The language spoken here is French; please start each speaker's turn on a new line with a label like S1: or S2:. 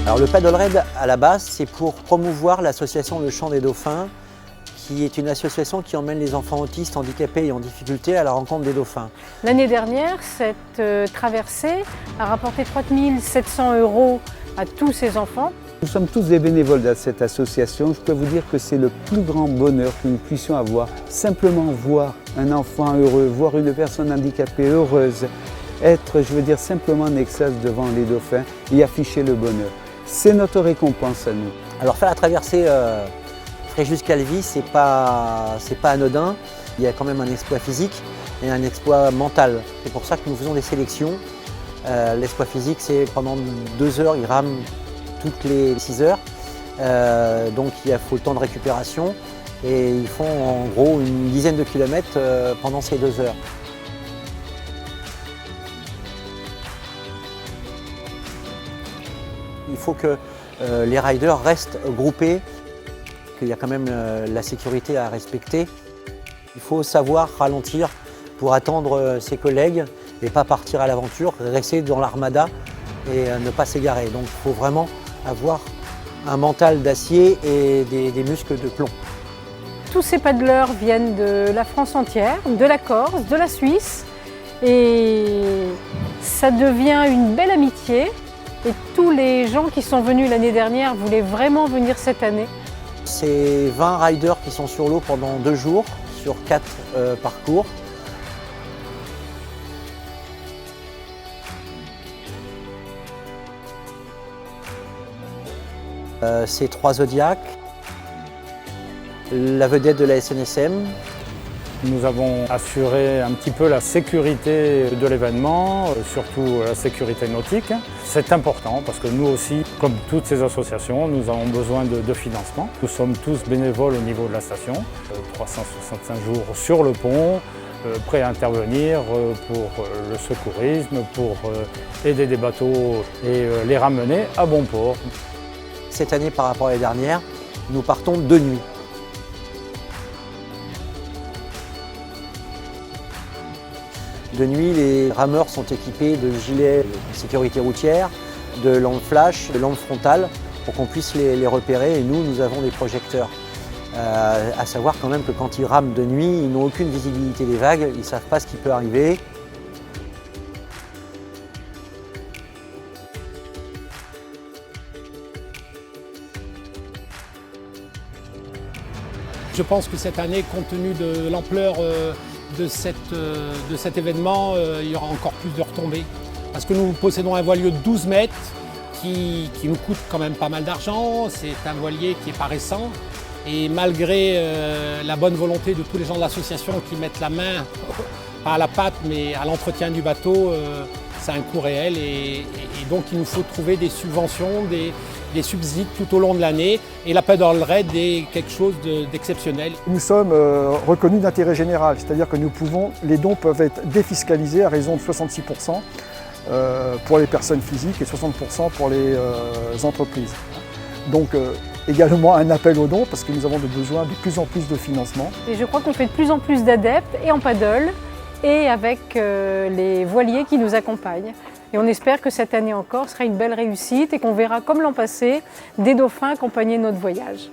S1: Alors le Paddle Raid à la base, c'est pour promouvoir l'association Le Chant des Dauphins, qui est une association qui emmène les enfants autistes, handicapés et en difficulté à la rencontre des dauphins.
S2: L'année dernière, cette traversée a rapporté 3 700 € à tous ces enfants.
S3: Nous sommes tous des bénévoles de cette association. Je peux vous dire que c'est le plus grand bonheur que nous puissions avoir. Simplement voir un enfant heureux, voir une personne handicapée heureuse, être, je veux dire, simplement en extase devant les dauphins et afficher le bonheur. C'est notre récompense à nous.
S1: Alors faire la traversée Fréjus-Calvi, c'est pas anodin. Il y a quand même un exploit physique et un exploit mental. C'est pour ça que nous faisons des sélections. L'exploit physique, c'est pendant 2 heures, ils rament toutes les 6 heures. Donc il faut le temps de récupération et ils font en gros une dizaine de kilomètres pendant ces 2 heures. Il faut que les riders restent groupés, qu'il y a quand même la sécurité à respecter. Il faut savoir ralentir pour attendre ses collègues et pas partir à l'aventure, rester dans l'armada et ne pas s'égarer. Donc il faut vraiment avoir un mental d'acier et des muscles de plomb.
S2: Tous ces paddleurs viennent de la France entière, de la Corse, de la Suisse et ça devient une belle amitié. Et tous les gens qui sont venus l'année dernière voulaient vraiment venir cette année.
S1: C'est 20 riders qui sont sur l'eau pendant 2 jours, sur 4 parcours. C'est 3 Zodiacs, la vedette de la SNSM.
S4: Nous avons assuré un petit peu la sécurité de l'événement, surtout la sécurité nautique. C'est important parce que nous aussi, comme toutes ces associations, nous avons besoin de financement. Nous sommes tous bénévoles au niveau de la station, 365 jours sur le pont, prêts à intervenir pour le secourisme, pour aider des bateaux et les ramener à bon port.
S1: Cette année, par rapport à l'année dernière, nous partons de nuit. De nuit, les rameurs sont équipés de gilets de sécurité routière, de lampes flash, de lampes frontales pour qu'on puisse les repérer et nous avons des projecteurs. À savoir quand même que quand ils rament de nuit, ils n'ont aucune visibilité des vagues, ils ne savent pas ce qui peut arriver.
S5: Je pense que cette année, compte tenu de l'ampleur de cet événement, il y aura encore plus de retombées. Parce que nous possédons un voilier de 12 mètres qui nous coûte quand même pas mal d'argent. C'est un voilier qui n'est pas récent. Et malgré la bonne volonté de tous les gens de l'association qui mettent la main, pas à la patte, mais à l'entretien du bateau, c'est un coût réel. Et donc il nous faut trouver des subventions, des subsides tout au long de l'année. Et la Paddle Raid est quelque chose d'exceptionnel.
S6: Nous sommes reconnus d'intérêt général, c'est-à-dire que les dons peuvent être défiscalisés à raison de 66% pour les personnes physiques et 60% pour les entreprises. Donc également un appel aux dons parce que nous avons besoin de plus en plus de financement.
S2: Et je crois qu'on fait de plus en plus d'adeptes et en paddle et avec les voiliers qui nous accompagnent. Et on espère que cette année encore sera une belle réussite et qu'on verra, comme l'an passé, des dauphins accompagner notre voyage.